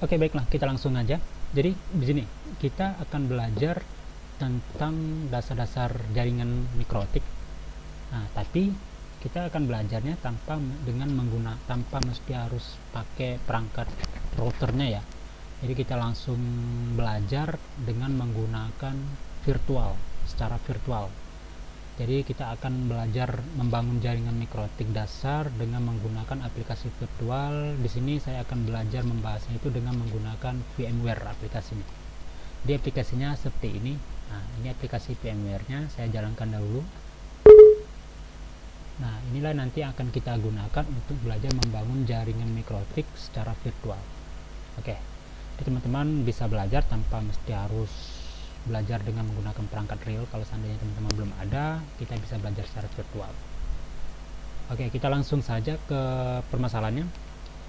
Oke, baiklah, kita langsung aja. Jadi di sini kita akan belajar tentang dasar-dasar jaringan mikrotik. Nah, tapi kita akan belajarnya tanpa mesti harus pakai perangkat routernya ya. Jadi kita langsung belajar dengan menggunakan secara virtual. Jadi kita akan belajar membangun jaringan mikrotik dasar dengan menggunakan aplikasi virtual. Di sini saya akan belajar membahasnya itu dengan menggunakan VMware aplikasinya. Di aplikasinya seperti ini. Nah, ini aplikasi VMware-nya, saya jalankan dahulu. Nah, inilah nanti akan kita gunakan untuk belajar membangun jaringan mikrotik secara virtual. Oke. Jadi teman-teman bisa belajar tanpa mesti harus belajar dengan menggunakan perangkat real. Kalau seandainya teman-teman belum ada, kita bisa belajar secara virtual. Oke, kita langsung saja ke permasalahannya.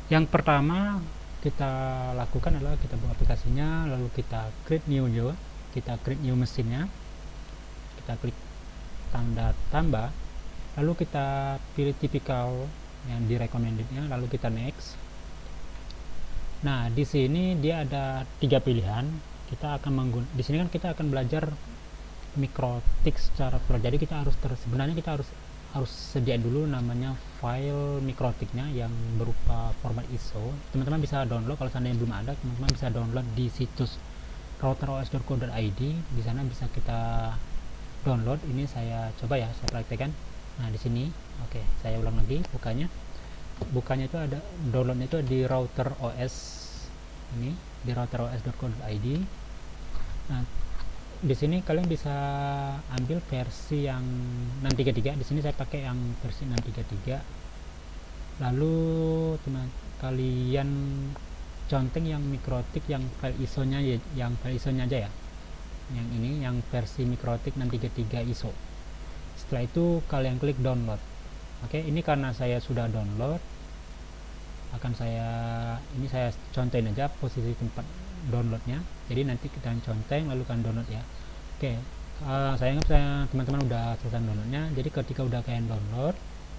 Yang pertama kita lakukan adalah kita buka aplikasinya, lalu kita create new juga, kita create new mesinnya, kita klik tanda tambah, lalu kita pilih tipikal yang di recommendednya, lalu kita next. Nah, di sini dia ada 3 pilihan. Kita akan di sini kan kita akan belajar mikrotik secara virtual. Jadi kita sebenarnya kita harus sediain dulu namanya file mikrotiknya yang berupa format ISO. Teman-teman bisa download, kalau seandainya belum ada, teman-teman bisa download di situs routeros.co.id. Di sana bisa kita download. Ini saya coba ya, saya praktekkan. Nah, di sini, oke, saya ulang lagi bukanya itu ada downloadnya itu di routeros ini, di routeros.co.id. Nah, di sini kalian bisa ambil versi yang 633. Di sini saya pakai yang versi 633. Lalu kalian conteng yang mikrotik yang file ISO-nya aja ya. Yang ini yang versi mikrotik 633 ISO. Setelah itu kalian klik download. Oke, ini karena saya sudah download, ini saya contohin aja posisi tempat downloadnya. Jadi nanti kita conteng lalu kan download ya. Oke, saya anggap teman-teman udah selesai downloadnya. Jadi ketika udah kalian download,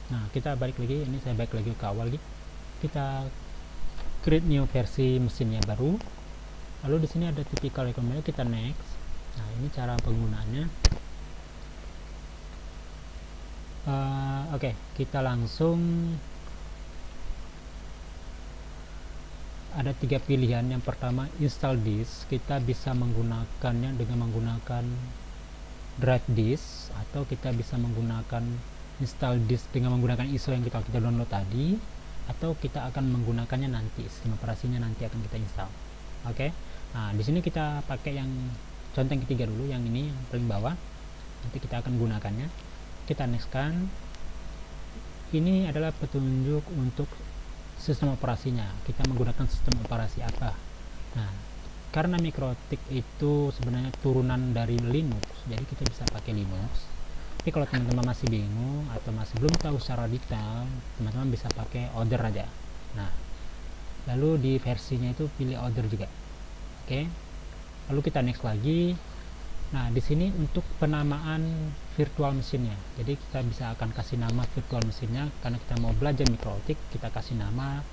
nah kita balik lagi, ini saya balik lagi ke awal lagi. Kita create new versi mesinnya baru. Lalu di sini ada typical recommended, kita next. Nah, ini cara penggunaannya. Oke, kita langsung ada 3 pilihan. Yang pertama install disk, kita bisa menggunakannya dengan menggunakan drive disk, atau kita bisa menggunakan install disk dengan menggunakan ISO yang kita download tadi, atau kita akan menggunakannya nanti, sistem operasinya nanti akan kita install. Oke. Nah, di sini kita pakai yang conteng ketiga dulu, yang ini yang paling bawah. Nanti kita akan gunakannya. Kita next kan. Ini adalah petunjuk untuk sistem operasinya. Kita menggunakan sistem operasi apa. Nah, karena mikrotik itu sebenarnya turunan dari Linux, jadi kita bisa pakai Linux. Tapi kalau teman-teman masih bingung atau masih belum tahu secara detail, teman-teman bisa pakai order aja. Nah, lalu di versinya itu pilih order juga. Oke. Lalu kita next lagi. Nah, di sini untuk penamaan virtual mesinnya. Jadi kita bisa akan kasih nama virtual mesinnya, karena kita mau belajar mikrotik, kita kasih nama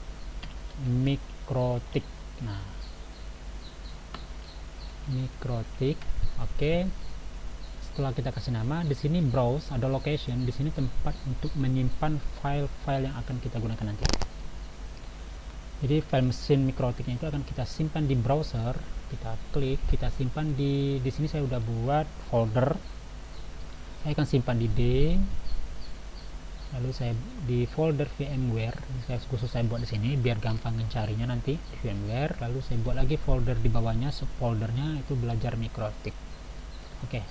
mikrotik. Nah, mikrotik. Oke. Setelah kita kasih nama, di sini browse, ada location, di sini tempat untuk menyimpan file-file yang akan kita gunakan nanti. Jadi file mesin mikrotiknya itu akan kita simpan di browser. Kita klik, kita simpan di sini saya udah buat folder. Saya akan simpan di D. Lalu saya di folder VMware. Saya khusus saya buat di sini biar gampang mencarinya nanti di VMware. Lalu saya buat lagi folder di bawahnya, subfoldernya itu belajar mikrotik. Oke.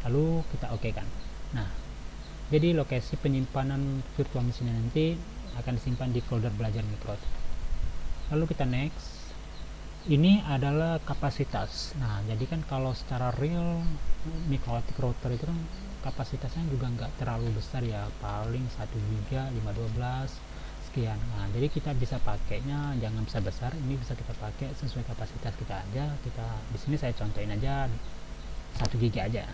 Lalu kita oke kan. Nah, jadi lokasi penyimpanan virtual mesinnya nanti akan disimpan di folder belajar mikrotik. Lalu kita next. Ini adalah kapasitas. Nah, jadi kan kalau secara real mikrotik router itu kan kapasitasnya juga nggak terlalu besar ya, paling 1 GB 512 sekian. Nah, jadi kita bisa pakainya jangan besar-besar, ini bisa kita pakai sesuai kapasitas kita aja. Kita di sini saya contohin aja 1 GB aja.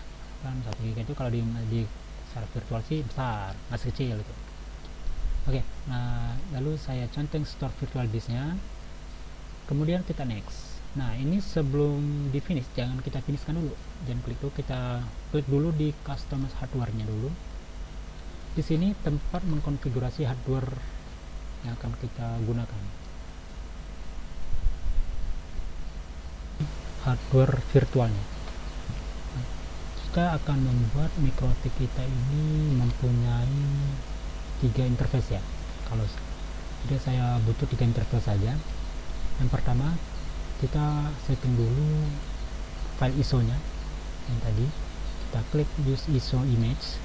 Kan 1 GB itu kalau di secara virtual sih besar, masih kecil itu. Oke, nah lalu saya conteng store virtual disknya. kemudian kita next. Nah, ini sebelum di finish, jangan kita finishkan dulu, jangan klik dulu, kita klik dulu di customize hardware-nya dulu. Di sini tempat mengkonfigurasi hardware yang akan kita gunakan, hardware virtualnya. Kita akan membuat mikrotik kita ini mempunyai 3 interface ya. Kalau jadi saya butuh 3 interface saja. Yang pertama, kita setting dulu file ISO nya yang tadi, kita klik use ISO image.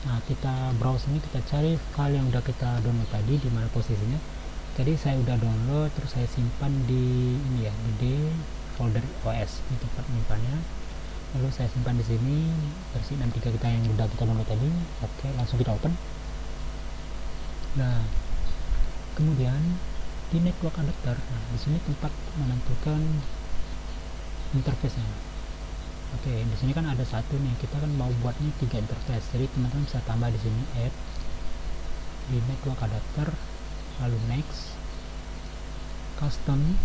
Nah, kita browse ini, kita cari file yang udah kita download tadi, di mana posisinya. Tadi saya udah download, terus saya simpan di ini ya, di folder OS, ini tempat menyimpannya. Lalu saya simpan di sini versi 63 kita yang udah kita download tadi. Oke, langsung kita open. Nah, kemudian di network adapter, nah di sini tempat menentukan interface-nya. Oke, di sini kan ada satu nih, kita kan mau buatnya 3 interface, jadi teman-teman bisa tambah di sini add di network adapter, lalu next, custom.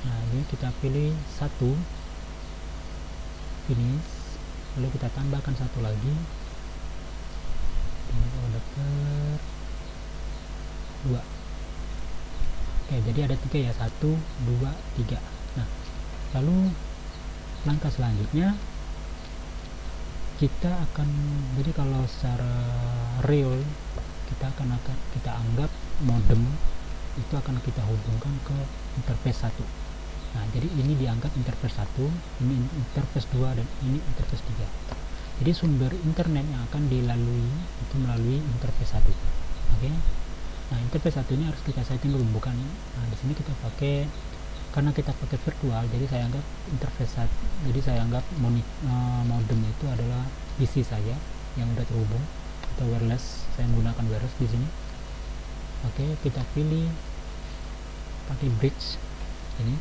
Nah, ini kita pilih satu, finish, lalu kita tambahkan satu lagi di network adapter 2. Oke, jadi ada 3 ya, 1, 2, 3. Nah, lalu langkah selanjutnya kita akan, jadi kalau secara real kita anggap modem itu akan kita hubungkan ke interface 1. Nah, jadi ini dianggap interface 1, ini interface 2, dan ini interface 3. Jadi sumber internet yang akan dilalui itu melalui interface 1. Oke. Nah, interface 1 ini harus kita setting dulu, bukan. Nah, di sini kita pakai, karena kita pakai virtual, jadi saya anggap interface 1. Jadi saya anggap modem itu adalah PC saja yang udah terhubung, atau wireless. Saya menggunakan wireless di sini. Oke, kita pilih pakai bridge ini,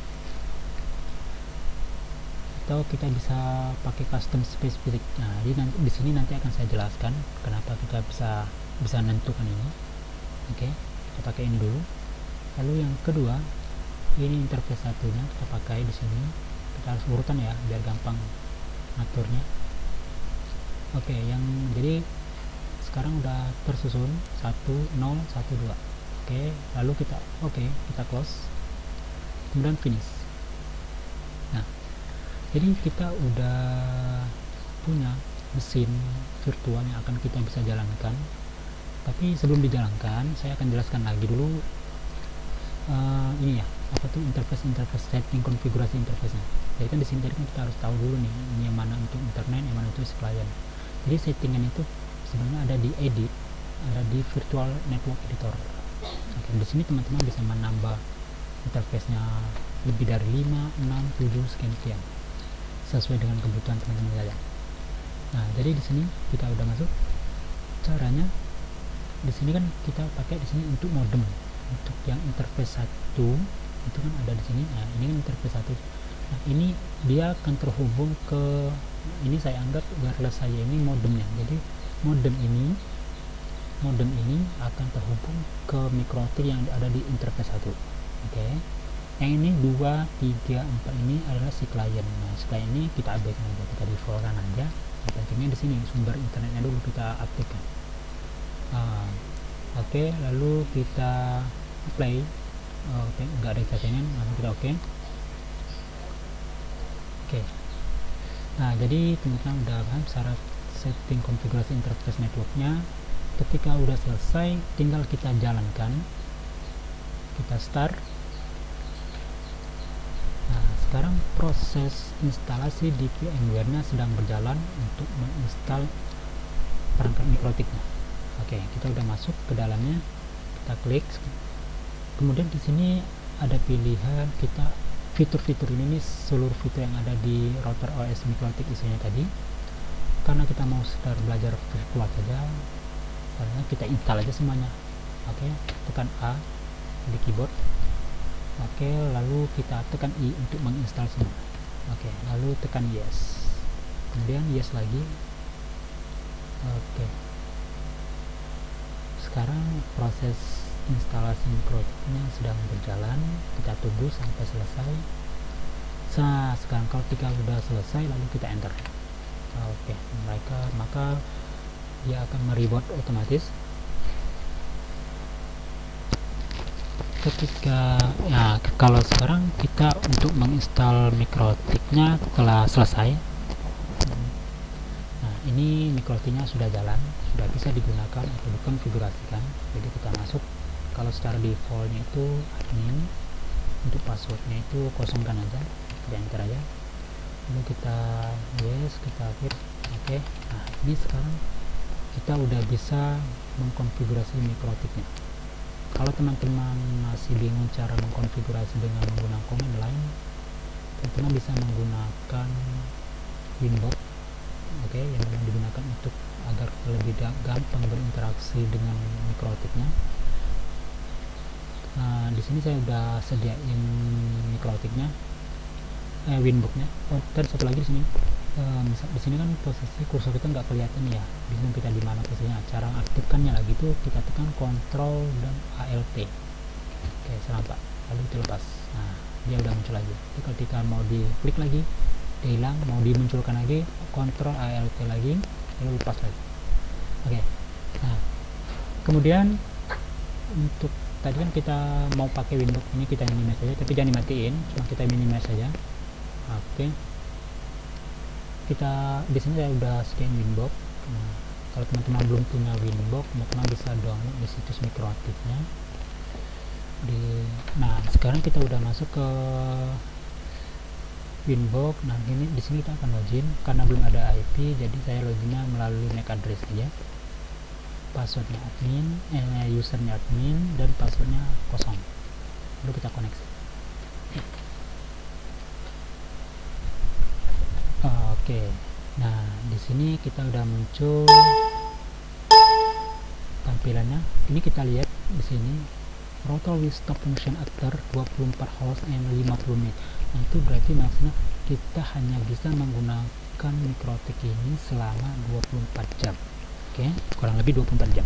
atau kita bisa pakai custom specific. Nah, di sini nanti akan saya jelaskan kenapa kita bisa menentukan ini. Oke, kita pakai ini dulu. Lalu yang kedua, ini interface satunya kita pakai di sini. Kita harus urutan ya biar gampang ngaturnya. Oke, jadi sekarang udah tersusun 1 0 1 2. Oke, lalu kita kita close, kemudian finish. Nah, jadi kita udah punya mesin virtual yang akan kita bisa jalankan. Tapi sebelum dijalankan, saya akan jelaskan lagi dulu ini ya, apa tuh interface setting, konfigurasi interface-nya. Jadi kan di sini kan kita harus tahu dulu nih, ini yang mana untuk internet, yang mana untuk client. Jadi settingan itu sebenarnya ada di edit, ada di virtual network editor. Oke, di sini teman-teman bisa menambah interface-nya lebih dari 5, 6, 7 sekian sesuai dengan kebutuhan teman-teman saja. Nah, jadi di sini kita udah masuk. Caranya di sini kan kita pakai di sini untuk modem, untuk yang interface 1 itu kan ada di sini. Nah, ini kan interface 1. Nah, ini dia akan terhubung ke, ini saya anggap wireless saya ini modemnya. Jadi modem ini akan terhubung ke mikrotik yang ada di interface 1. Oke. Yang ini 2, 3, 4 ini adalah si klien. Nah, si klien ini kita abaikan aja, kita defaultkan aja. Yang pentingnya di sini sumber internetnya dulu kita aktifkan. Oke, lalu kita apply. Oke, nggak ada settingan, langsung kita oke. Nah, jadi teman-teman udah paham cara setting konfigurasi interface networknya. Ketika udah selesai, tinggal kita jalankan, kita start. Nah, sekarang proses instalasi di VMware-nya sedang berjalan untuk menginstal perangkat mikrotiknya. Oke, kita udah masuk ke dalamnya, kita klik. Kemudian di sini ada pilihan kita fitur-fitur ini, seluruh fitur yang ada di router OS mikrotik isinya tadi. Karena kita mau sekedar belajar virtual saja, karena kita install aja semuanya. Oke, tekan A di keyboard. Oke, lalu kita tekan I untuk menginstal semua. Oke, lalu tekan yes, kemudian yes lagi. Oke, sekarang proses instalasi mikrotiknya sedang berjalan, kita tunggu sampai selesai. Nah, sekarang kalau ketika sudah selesai lalu kita enter. Oke, maka dia akan mereboot otomatis. Kalau sekarang kita untuk menginstal mikrotiknya telah selesai. Nah, ini mikrotiknya sudah jalan, sudah bisa digunakan atau dikonfigurasikan. Jadi kita masuk, kalau secara defaultnya itu admin, untuk passwordnya itu kosongkan aja, kita enter aja, lalu kita yes, kita akhir. Oke. Nah, ini sekarang kita udah bisa mengkonfigurasi mikrotiknya. Kalau teman-teman masih bingung cara mengkonfigurasi dengan menggunakan command line, teman-teman bisa menggunakan Winbox, yang memang digunakan untuk agar lebih gampang berinteraksi dengan mikrotiknya. Di sini saya udah sediain mikrotiknya, Winboxnya. Dan satu lagi di sini, di sini kan posisi kursor kita nggak kelihatan ya, bingung kita di mana posisinya. Cara aktifkannya lagi itu kita tekan Ctrl dan Alt. Oke, serampak, lalu itu lepas. Nah, dia udah muncul lagi. Jadi ketika mau diklik lagi, dia hilang. Mau dimunculkan lagi, Ctrl Alt lagi, lalu lepas lagi. Oke. Nah, kemudian untuk tadi kan kita mau pakai Winbox ini, kita minimize saja, tapi jangan dimatiin, cuma kita minimize saja. Oke. Kita di sini saya udah scan Winbox. Nah, kalau teman-teman belum punya Winbox, teman-teman bisa download di situs mikrotiknya. Nah, sekarang kita udah masuk ke Winbox. Nah, ini di sini kita akan login karena belum ada IP, jadi saya loginnya melalui MAC address aja. Passwordnya admin, usernya admin, dan passwordnya kosong. Lalu kita koneksi. Oke, nah di sini kita udah muncul tampilannya. Ini kita lihat di sini, router will stop function after 24 hours and 50 menit. Nah, itu berarti maksudnya kita hanya bisa menggunakan mikrotik ini selama 24 jam. Oke, kurang lebih 24 jam.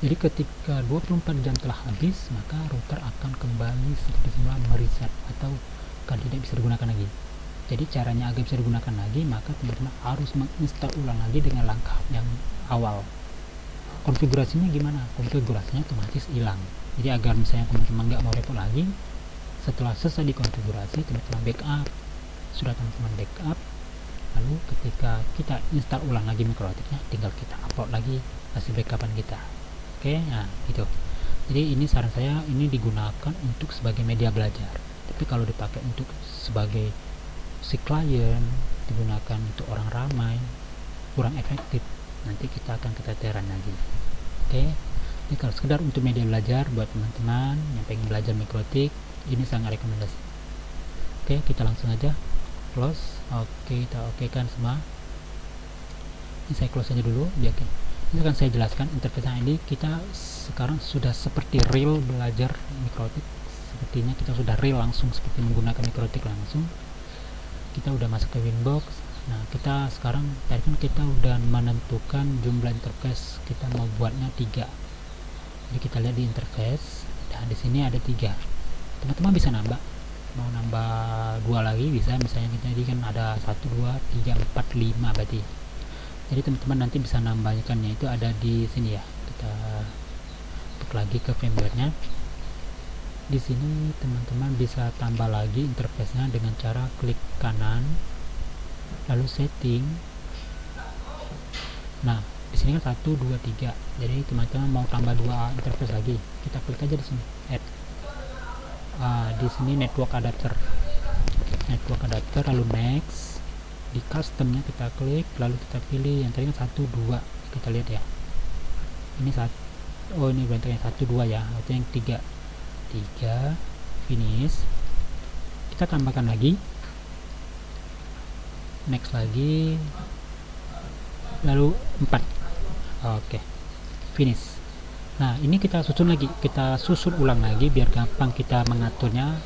Jadi ketika 24 jam telah habis, maka router akan kembali seperti semula mereset atau tidak bisa digunakan lagi. Jadi caranya agar bisa digunakan lagi, maka teman-teman harus menginstal ulang lagi dengan langkah yang awal. Konfigurasinya gimana? Konfigurasinya otomatis hilang. Jadi agar misalnya teman-teman nggak mau repot lagi, setelah selesai dikonfigurasi, teman-teman backup. Sudah teman-teman backup, lalu ketika kita install ulang lagi mikrotiknya, tinggal kita upload lagi hasil backupan kita. Oke, nah gitu. Jadi ini saran saya, ini digunakan untuk sebagai media belajar. Tapi kalau dipakai untuk sebagai si klien, digunakan untuk orang ramai, kurang efektif. Nanti kita akan keteteran lagi. Oke, ini kalau sekedar untuk media belajar buat teman-teman yang pengen belajar mikrotik, ini sangat rekomendasi. Oke, kita langsung aja close. Oke, kita oke kan semua. Ini saya close aja dulu. Ini akan saya jelaskan interface ini. Kita sekarang sudah seperti real belajar mikrotik. Sepertinya kita sudah real langsung seperti menggunakan mikrotik langsung. Kita udah masuk ke Winbox. Nah, kita sekarang tadi kan kita udah menentukan jumlah interface, kita mau buatnya 3. Jadi kita lihat di interface. Nah, di sini ada 3. Teman-teman bisa nambah. Mau nambah 2 lagi bisa, misalnya kita jadi kan ada 1 2 3 4 5 berarti. Jadi teman-teman nanti bisa nambahkannya itu ada di sini ya. Kita klik lagi ke firmware-nya. Di sini teman-teman bisa tambah lagi interface-nya dengan cara klik kanan lalu setting. Nah, di sini kan 1 2 3. Jadi teman-teman mau tambah 2 interface lagi, kita klik aja di sini add. Di sini network adapter, lalu next. Di customnya kita klik, lalu kita pilih yang tadi kan 1 2. Kita lihat ya. Ini ini berarti yang 1 2 ya, atau yang 3 finish. Kita tambahkan lagi, next lagi, lalu 4. Oke, finish. Nah, ini kita susun lagi, kita susun ulang lagi biar gampang kita mengaturnya.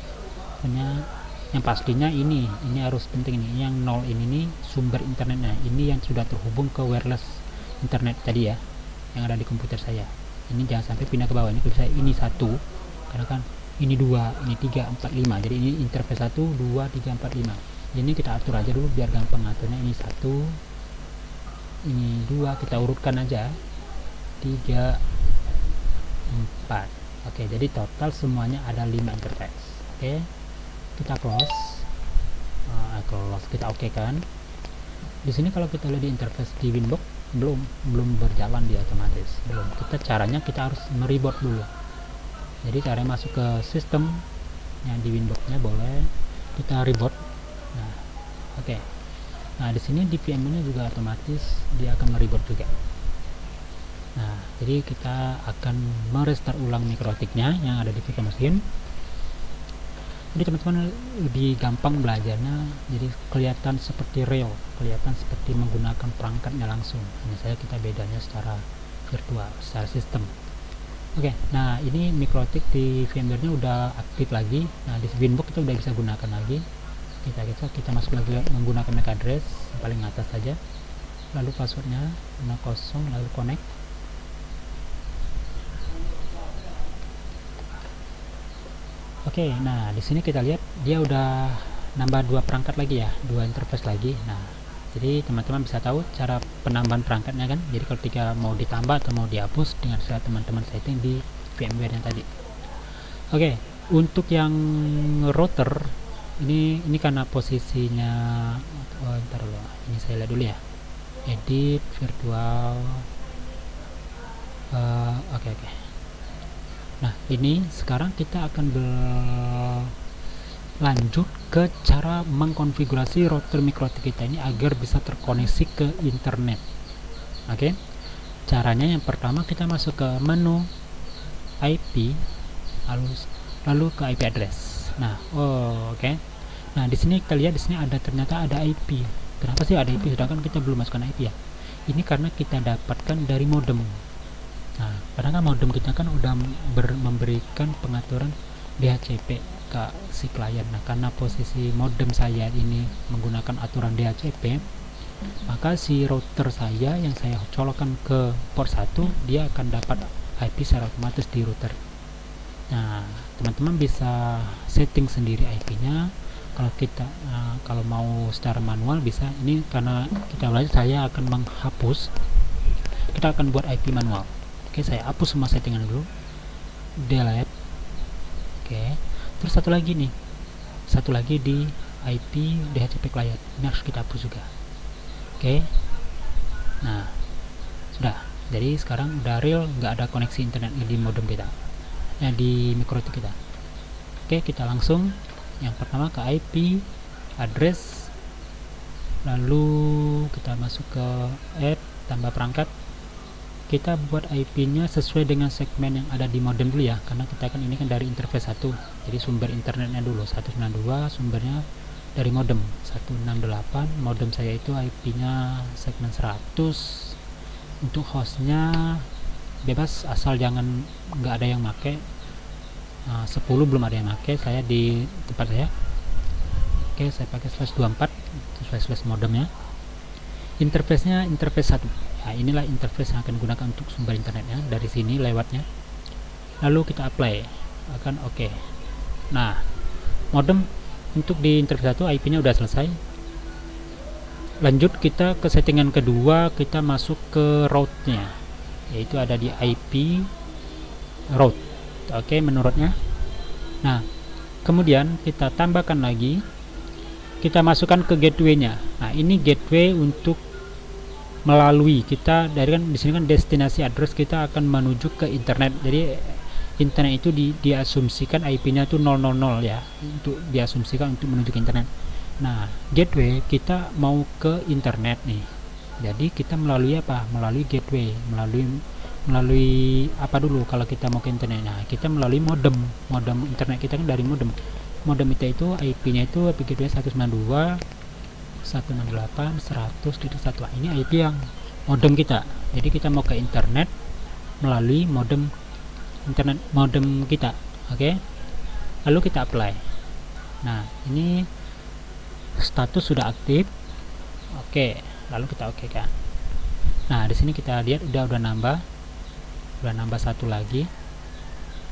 Yang pastinya ini harus penting nih, yang 0 ini nih sumber internetnya, ini yang sudah terhubung ke wireless internet tadi ya, yang ada di komputer saya. ini jangan sampai pindah ke bawah. Ini bisa ini 1, karena kan ini 2, ini 3, 4, 5. Jadi ini interface 1, 2, 3, 4, 5. Ini kita atur aja dulu biar gampang aturnya. Ini 1, ini 2, kita urutkan aja, 3, 4. Oke, jadi total semuanya ada 5 interface. Oke, kita close. Kita oke kan. Di sini kalau kita lihat di interface di Winbox belum berjalan dia otomatis, belum. Caranya kita harus mereboot dulu. Jadi caranya masuk ke sistem yang di Winbox-nya, boleh kita reboot. Nah, oke. Nah, di sini di VMware-nya juga otomatis dia akan mereboot juga. Nah, jadi kita akan merestart ulang mikrotiknya yang ada di virtual machine. Jadi teman-teman lebih gampang belajarnya, jadi kelihatan seperti real, kelihatan seperti menggunakan perangkatnya langsung. Hanya saja kita bedanya secara virtual, secara sistem. Oke, nah ini mikrotik di VMware-nya udah aktif lagi. Nah, di Winbox kita udah bisa gunakan lagi. Kita masuk lagi menggunakan MAC address paling atas saja. Lalu passwordnya 50, lalu connect. Oke, nah di sini kita lihat dia udah nambah 2 perangkat lagi ya, 2 interface lagi. Nah, jadi teman-teman bisa tahu cara penambahan perangkatnya kan. Jadi ketika mau ditambah atau mau dihapus dengan cara teman-teman setting di VMware yang tadi. Oke, untuk yang router ini karena posisinya ntar dulu, ini saya lihat dulu ya, edit virtual. Oke. Nah, ini sekarang kita akan berlanjut ke cara mengkonfigurasi router mikrotik kita ini agar bisa terkoneksi ke internet. Oke, caranya yang pertama kita masuk ke menu IP, lalu ke IP address. Nah, oke. Nah, di sini kita lihat, di sini ternyata ada IP. Kenapa sih ada IP sedangkan kita belum masukkan IP ya? Ini karena kita dapatkan dari modem. Nah, karena kan modem kita kan udah memberikan pengaturan DHCP ke si klien. Nah, karena posisi modem saya ini menggunakan aturan DHCP, maka si router saya yang saya colokkan ke port 1, dia akan dapat IP secara otomatis di router. Nah, teman-teman bisa setting sendiri IP-nya. Kalau mau secara manual bisa. Ini karena kita belajar, saya akan menghapus. Kita akan buat IP manual. Oke, saya hapus semua settingan dulu, delete. Oke, terus satu lagi di IP DHCP client, ini harus kita hapus juga. Oke, nah sudah. Jadi sekarang udah real, nggak ada koneksi internet di modem kita, di mikrotik kita. Oke, kita langsung yang pertama ke IP address, lalu kita masuk ke add, tambah perangkat. Kita buat IP-nya sesuai dengan segmen yang ada di modem dulu ya, karena kita kan ini kan dari interface 1, jadi sumber internetnya dulu 192, sumbernya dari modem 168. Modem saya itu IP-nya segmen 100. Untuk hostnya bebas, asal jangan nggak ada yang make. 10 belum ada yang make, saya di tempat saya. Oke, saya pakai /24 / modemnya. Interface-nya interface 1. Nah, inilah interface yang akan digunakan untuk sumber internetnya, dari sini lewatnya. Lalu kita apply, akan oke. Nah, modem untuk di interface 1 IP-nya udah selesai. Lanjut kita ke settingan kedua, kita masuk ke route-nya, yaitu ada di IP route. Oke, menurutnya. Nah, kemudian kita tambahkan lagi, kita masukkan ke gateway-nya. Nah, ini gateway untuk melalui kita dari kan di sini kan destinasi address kita akan menuju ke internet. Jadi internet itu diasumsikan IP-nya itu 000 ya, untuk diasumsikan untuk menuju ke internet. Nah, gateway kita mau ke internet nih. Jadi kita melalui apa? Melalui gateway, melalui apa dulu kalau kita mau ke internet? Nah, kita melalui modem internet kita kan dari modem kita itu IP-nya itu IP gateway 192.168.100.1. Ini IP yang modem kita. Jadi kita mau ke internet melalui modem kita. Oke. Lalu kita apply. Nah, ini status sudah aktif. Oke, lalu kita oke kan. Nah, di sini kita lihat udah nambah. udah nambah satu lagi.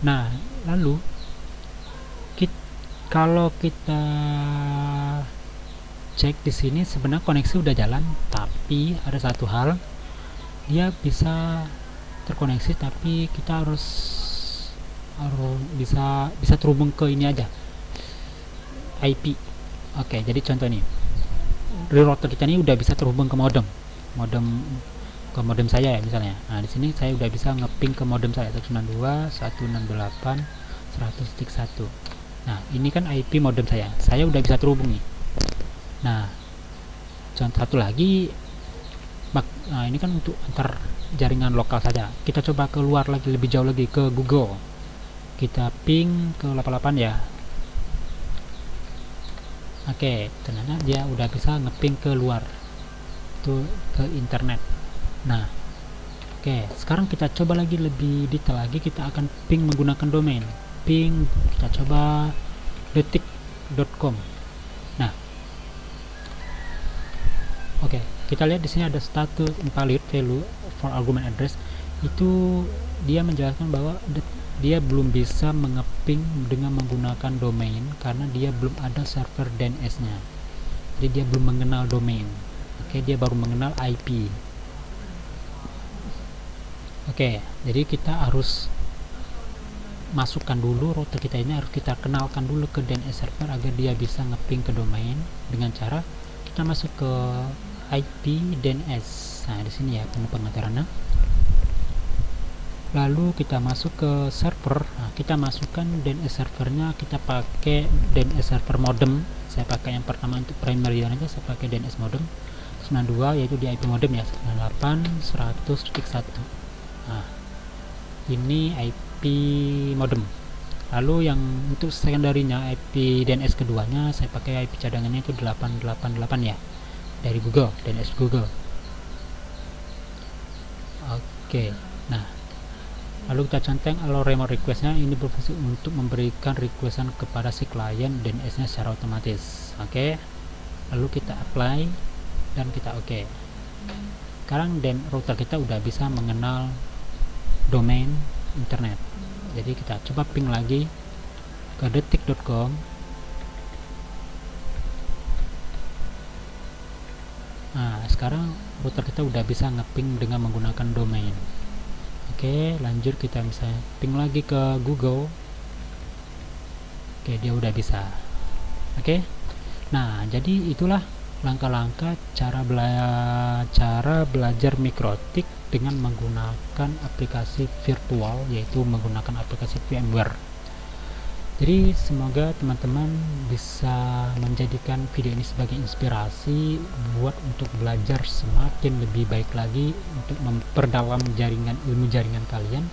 Nah, lalu kalau kita cek di sini sebenarnya koneksi udah jalan, tapi ada satu hal, dia bisa terkoneksi tapi kita harus bisa terhubung ke ini aja, IP. Oke, jadi contoh nih, router kita ini udah bisa terhubung ke modem saya ya misalnya. Nah, di sini saya udah bisa ngeping ke modem saya 192.168.100.1. Nah, ini kan IP modem saya udah bisa terhubung nih. Nah, contoh satu lagi, nah ini kan untuk antar jaringan lokal saja. Kita coba keluar lagi, lebih jauh lagi ke Google. Kita ping ke 88 ya. Oke, ternyata dia udah bisa ngeping ke luar, itu ke internet. Nah, oke, sekarang kita coba lagi lebih detail lagi. Kita akan ping menggunakan domain. Ping, kita coba detik.com. Nah, oke, kita lihat di sini ada status invalid value for argument address. Itu dia menjelaskan bahwa dia belum bisa mengeping dengan menggunakan domain karena dia belum ada server DNS nya, jadi dia belum mengenal domain. Oke, dia baru mengenal IP. Oke, jadi kita harus masukkan dulu router kita ini, harus kita kenalkan dulu ke DNS server agar dia bisa ngeping ke domain dengan cara kita masuk ke IP DNS. Nah, di sini ya pengajarannya. Lalu kita masuk ke server. Nah, kita masukkan DNS servernya, kita pakai DNS server modem. Saya pakai yang pertama untuk primary aja, saya pakai DNS modem 92, yaitu di IP modem ya 98.100.1. Nah, ini IP modem. Lalu yang untuk secondary-nya IP DNS keduanya saya pakai IP cadangannya itu 888 ya, dari Google, DNS Google. Oke, nah lalu kita centang allow remote request-nya. Ini berfungsi untuk memberikan requestan kepada si klien DNS-nya secara otomatis. Oke, lalu kita apply dan kita oke. Sekarang router kita udah bisa mengenal domain internet. Jadi kita coba ping lagi ke detik.com. Nah, sekarang router kita udah bisa ngeping dengan menggunakan domain. Oke, lanjut kita misalnya ping lagi ke Google. Oke, dia udah bisa. Oke, nah jadi itulah langkah-langkah cara belajar mikrotik dengan menggunakan aplikasi virtual, yaitu menggunakan aplikasi VMware. Jadi semoga teman-teman bisa menjadikan video ini sebagai inspirasi buat untuk belajar semakin lebih baik lagi untuk memperdalam ilmu jaringan kalian.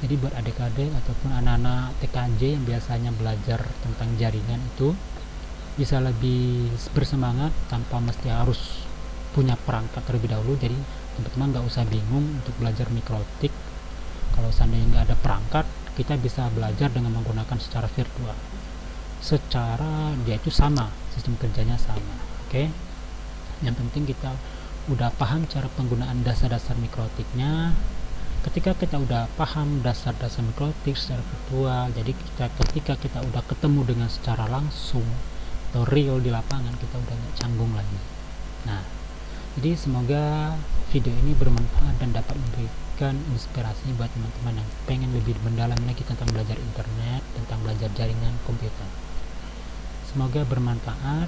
Jadi buat adik-adik ataupun anak-anak TKJ yang biasanya belajar tentang jaringan itu bisa lebih bersemangat tanpa mesti harus punya perangkat terlebih dahulu. Jadi teman-teman nggak usah bingung untuk belajar mikrotik. Kalau seandainya nggak ada perangkat, kita bisa belajar dengan menggunakan secara virtual. Secara dia itu sama, sistem kerjanya sama. Oke. Yang penting kita udah paham cara penggunaan dasar-dasar mikrotiknya. Ketika kita udah paham dasar-dasar mikrotik secara virtual, jadi ketika kita udah ketemu dengan secara langsung atau real di lapangan, kita udah nggak canggung lagi. Nah, jadi semoga video ini bermanfaat dan dapat memberikan inspirasi buat teman-teman yang pengen lebih mendalam lagi tentang belajar internet, tentang belajar jaringan komputer. Semoga bermanfaat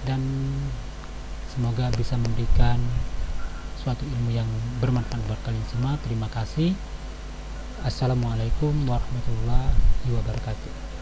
dan semoga bisa memberikan suatu ilmu yang bermanfaat buat kalian semua. Terima kasih. Assalamualaikum warahmatullahi wabarakatuh.